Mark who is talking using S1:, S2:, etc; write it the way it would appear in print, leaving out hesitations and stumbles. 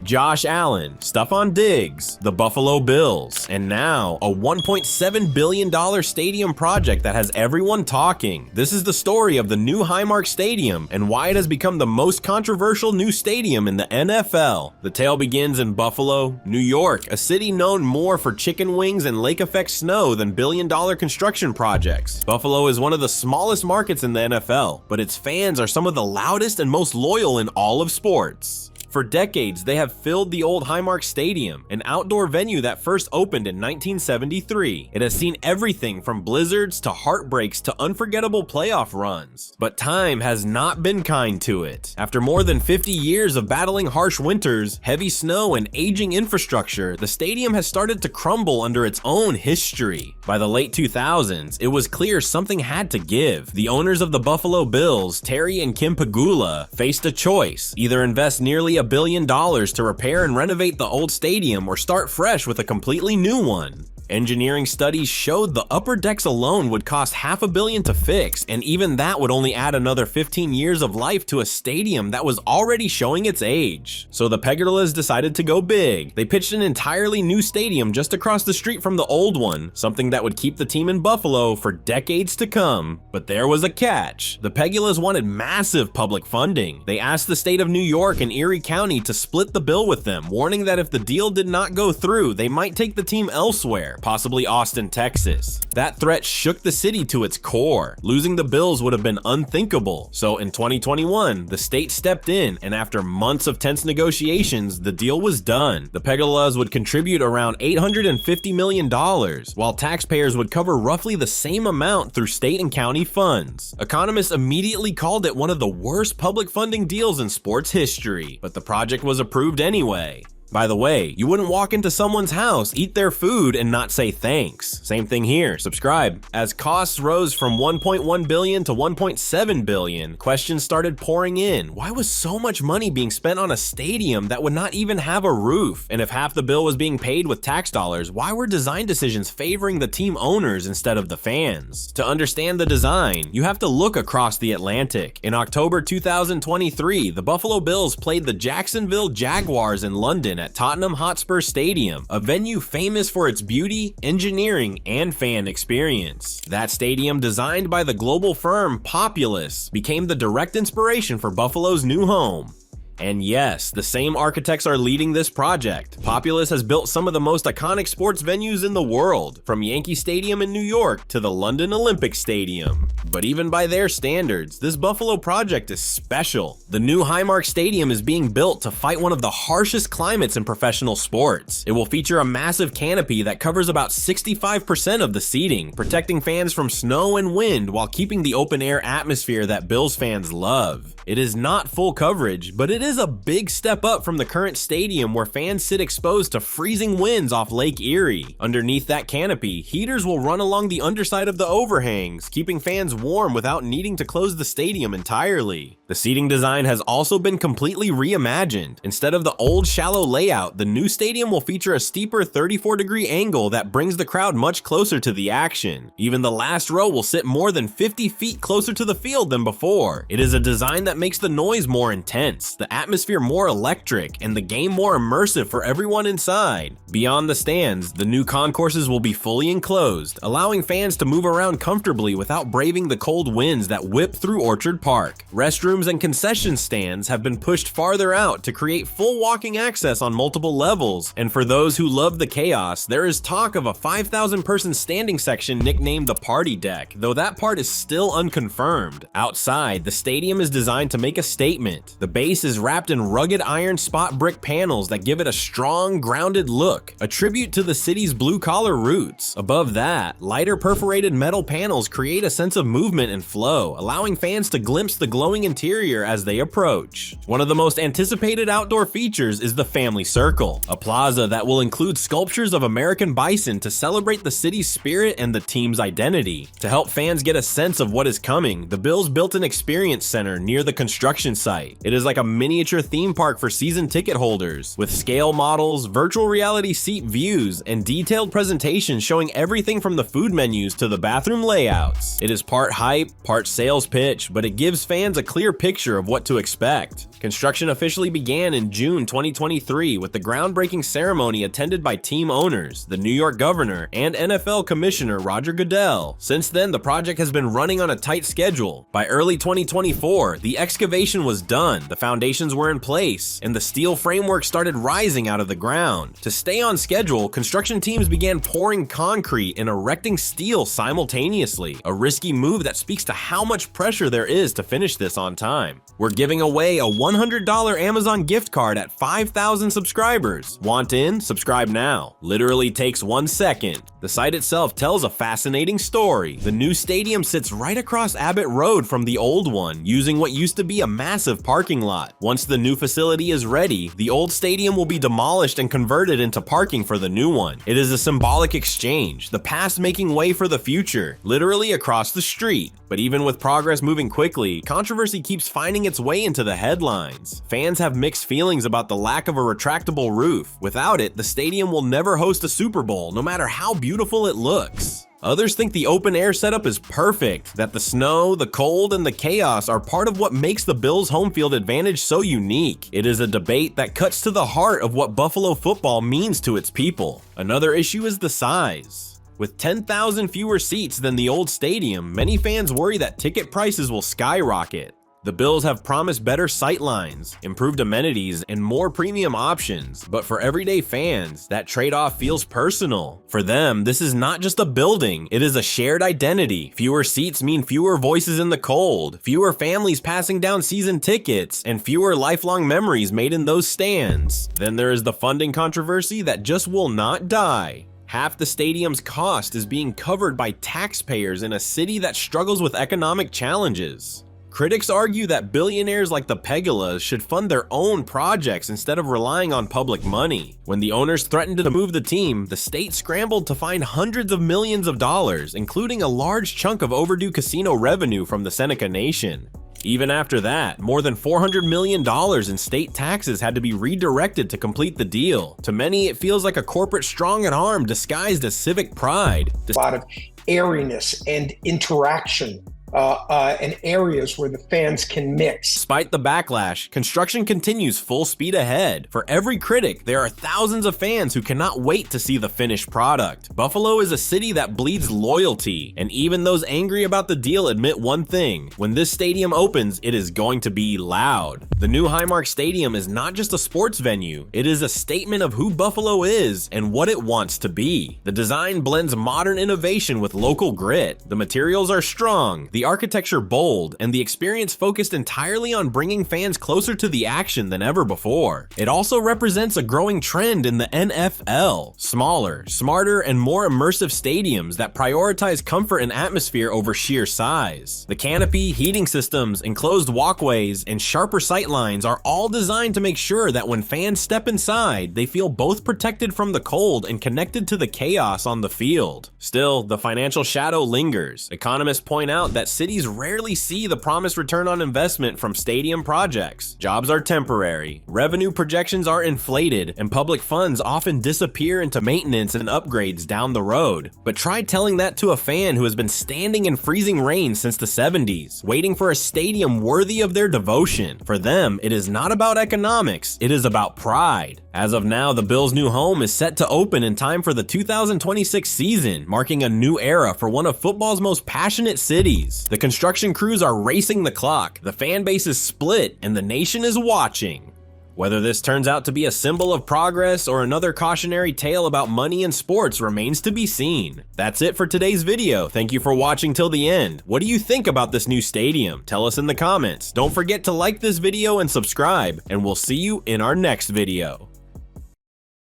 S1: Josh Allen, Stephon Diggs, the Buffalo Bills, and now a $1.7 billion stadium project that has everyone talking. This is the story of the new Highmark Stadium and why it has become the most controversial new stadium in the NFL. The tale begins in Buffalo, New York, a city known more for chicken wings and lake effect snow than billion-dollar construction projects. Buffalo is one of the smallest markets in the NFL, but its fans are some of the loudest and most loyal in all of sports. For decades, they have filled the old Highmark Stadium, an outdoor venue that first opened in 1973. It has seen everything from blizzards to heartbreaks to unforgettable playoff runs. But time has not been kind to it. After more than 50 years of battling harsh winters, heavy snow, and aging infrastructure, the stadium has started to crumble under its own history. By the late 2000s, it was clear something had to give. The owners of the Buffalo Bills, Terry and Kim Pegula, faced a choice: either invest nearly $1 billion to repair and renovate the old stadium or start fresh with a completely new one. Engineering studies showed the upper decks alone would cost $500 million to fix, and even that would only add another 15 years of life to a stadium that was already showing its age. So the Pegulas decided to go big. They pitched an entirely new stadium just across the street from the old one, something that would keep the team in Buffalo for decades to come. But there was a catch. The Pegulas wanted massive public funding. They asked the state of New York and Erie County to split the bill with them, warning that if the deal did not go through, they might take the team elsewhere, possibly Austin, Texas. That threat shook the city to its core. Losing the Bills would have been unthinkable. So in 2021, the state stepped in, and after months of tense negotiations, the deal was done. The Pegulas would contribute around $850 million, while taxpayers would cover roughly the same amount through state and county funds. Economists immediately called it one of the worst public funding deals in sports history, but the project was approved anyway. By the way, you wouldn't walk into someone's house, eat their food, and not say thanks. Same thing here, subscribe. As costs rose from $1.1 billion to $1.7 billion, questions started pouring in. Why was so much money being spent on a stadium that would not even have a roof? And if half the bill was being paid with tax dollars, why were design decisions favoring the team owners instead of the fans? To understand the design, you have to look across the Atlantic. In October 2023, the Buffalo Bills played the Jacksonville Jaguars in London at Tottenham Hotspur Stadium, a venue famous for its beauty, engineering, and fan experience. That stadium, designed by the global firm Populous, became the direct inspiration for Buffalo's new home. And yes, the same architects are leading this project. Populous has built some of the most iconic sports venues in the world, from Yankee Stadium in New York to the London Olympic Stadium. But even by their standards, this Buffalo project is special. The new Highmark Stadium is being built to fight one of the harshest climates in professional sports. It will feature a massive canopy that covers about 65% of the seating, protecting fans from snow and wind while keeping the open-air atmosphere that Bills fans love. It is not full coverage, but it is a big step up from the current stadium where fans sit exposed to freezing winds off Lake Erie. Underneath that canopy, heaters will run along the underside of the overhangs, keeping fans warm without needing to close the stadium entirely. The seating design has also been completely reimagined. Instead of the old shallow layout, the new stadium will feature a steeper 34-degree angle that brings the crowd much closer to the action. Even the last row will sit more than 50 feet closer to the field than before. It is a design that makes the noise more intense, the atmosphere more electric, and the game more immersive for everyone inside. Beyond the stands, the new concourses will be fully enclosed, allowing fans to move around comfortably without braving the cold winds that whip through Orchard Park. Restrooms and concession stands have been pushed farther out to create full walking access on multiple levels, and for those who love the chaos, there is talk of a 5,000-person standing section nicknamed the Party Deck, though that part is still unconfirmed. Outside, the stadium is designed to make a statement. The base is wrapped in rugged iron spot brick panels that give it a strong, grounded look, a tribute to the city's blue-collar roots. Above that, lighter perforated metal panels create a sense of movement and flow, allowing fans to glimpse the glowing interior as they approach. One of the most anticipated outdoor features is the Family Circle, a plaza that will include sculptures of American bison to celebrate the city's spirit and the team's identity. To help fans get a sense of what is coming, the Bills built an experience center near the construction site. It is like a mini miniature theme park for season ticket holders, with scale models, virtual reality seat views, and detailed presentations showing everything from the food menus to the bathroom layouts. It is part hype, part sales pitch, but it gives fans a clear picture of what to expect. Construction officially began in June 2023 with the groundbreaking ceremony attended by team owners, the New York governor, and NFL Commissioner Roger Goodell. Since then, the project has been running on a tight schedule. By early 2024, the excavation was done, the foundations were in place, and the steel framework started rising out of the ground. To stay on schedule, construction teams began pouring concrete and erecting steel simultaneously, a risky move that speaks to how much pressure there is to finish this on time. We're giving away a $100 Amazon gift card at 5,000 subscribers. Want in? Subscribe now. Literally takes 1 second. The site itself tells a fascinating story. The new stadium sits right across Abbott Road from the old one, using what used to be a massive parking lot. Once the new facility is ready, the old stadium will be demolished and converted into parking for the new one. It is a symbolic exchange, the past making way for the future, literally across the street. But even with progress moving quickly, controversy keeps finding its way into the headlines. Fans have mixed feelings about the lack of a retractable roof. Without it, the stadium will never host a Super Bowl, no matter how beautiful it looks. Others think the open air setup is perfect, that the snow, the cold, and the chaos are part of what makes the Bills' home field advantage so unique. It is a debate that cuts to the heart of what Buffalo football means to its people. Another issue is the size. With 10,000 fewer seats than the old stadium, many fans worry that ticket prices will skyrocket. The Bills have promised better sightlines, improved amenities, and more premium options, but for everyday fans, that trade-off feels personal. For them, this is not just a building, it is a shared identity. Fewer seats mean fewer voices in the cold, fewer families passing down season tickets, and fewer lifelong memories made in those stands. Then there is the funding controversy that just will not die. Half the stadium's cost is being covered by taxpayers in a city that struggles with economic challenges. Critics argue that billionaires like the Pegulas should fund their own projects instead of relying on public money. When the owners threatened to move the team, the state scrambled to find hundreds of millions of dollars, including a large chunk of overdue casino revenue from the Seneca Nation. Even after that, more than $400 million in state taxes had to be redirected to complete the deal. To many, it feels like a corporate strong-arm disguised as civic pride.
S2: A lot of airiness and interaction. And areas where the fans can mix.
S1: Despite the backlash, construction continues full speed ahead. For every critic, there are thousands of fans who cannot wait to see the finished product. Buffalo is a city that bleeds loyalty, and even those angry about the deal admit one thing: when this stadium opens, it is going to be loud. The new Highmark Stadium is not just a sports venue, it is a statement of who Buffalo is and what it wants to be. The design blends modern innovation with local grit. The materials are strong, the architecture bold, and the experience focused entirely on bringing fans closer to the action than ever before. It also represents a growing trend in the NFL: smaller, smarter, and more immersive stadiums that prioritize comfort and atmosphere over sheer size. The canopy, heating systems, enclosed walkways, and sharper sight lines are all designed to make sure that when fans step inside, they feel both protected from the cold and connected to the chaos on the field. Still, the financial shadow lingers. Economists point out that cities rarely see the promised return on investment from stadium projects. Jobs are temporary, revenue projections are inflated, and public funds often disappear into maintenance and upgrades down the road. But try telling that to a fan who has been standing in freezing rain since the 70s, waiting for a stadium worthy of their devotion. For them, it is not about economics, it is about pride. As of now, the Bills' new home is set to open in time for the 2026 season, marking a new era for one of football's most passionate cities. The construction crews are racing the clock, the fan base is split, and the nation is watching. Whether this turns out to be a symbol of progress or another cautionary tale about money and sports remains to be seen. That's it for today's video. Thank you for watching till the end. What do you think about this new stadium? Tell us in the comments. Don't forget to like this video and subscribe, and we'll see you in our next video.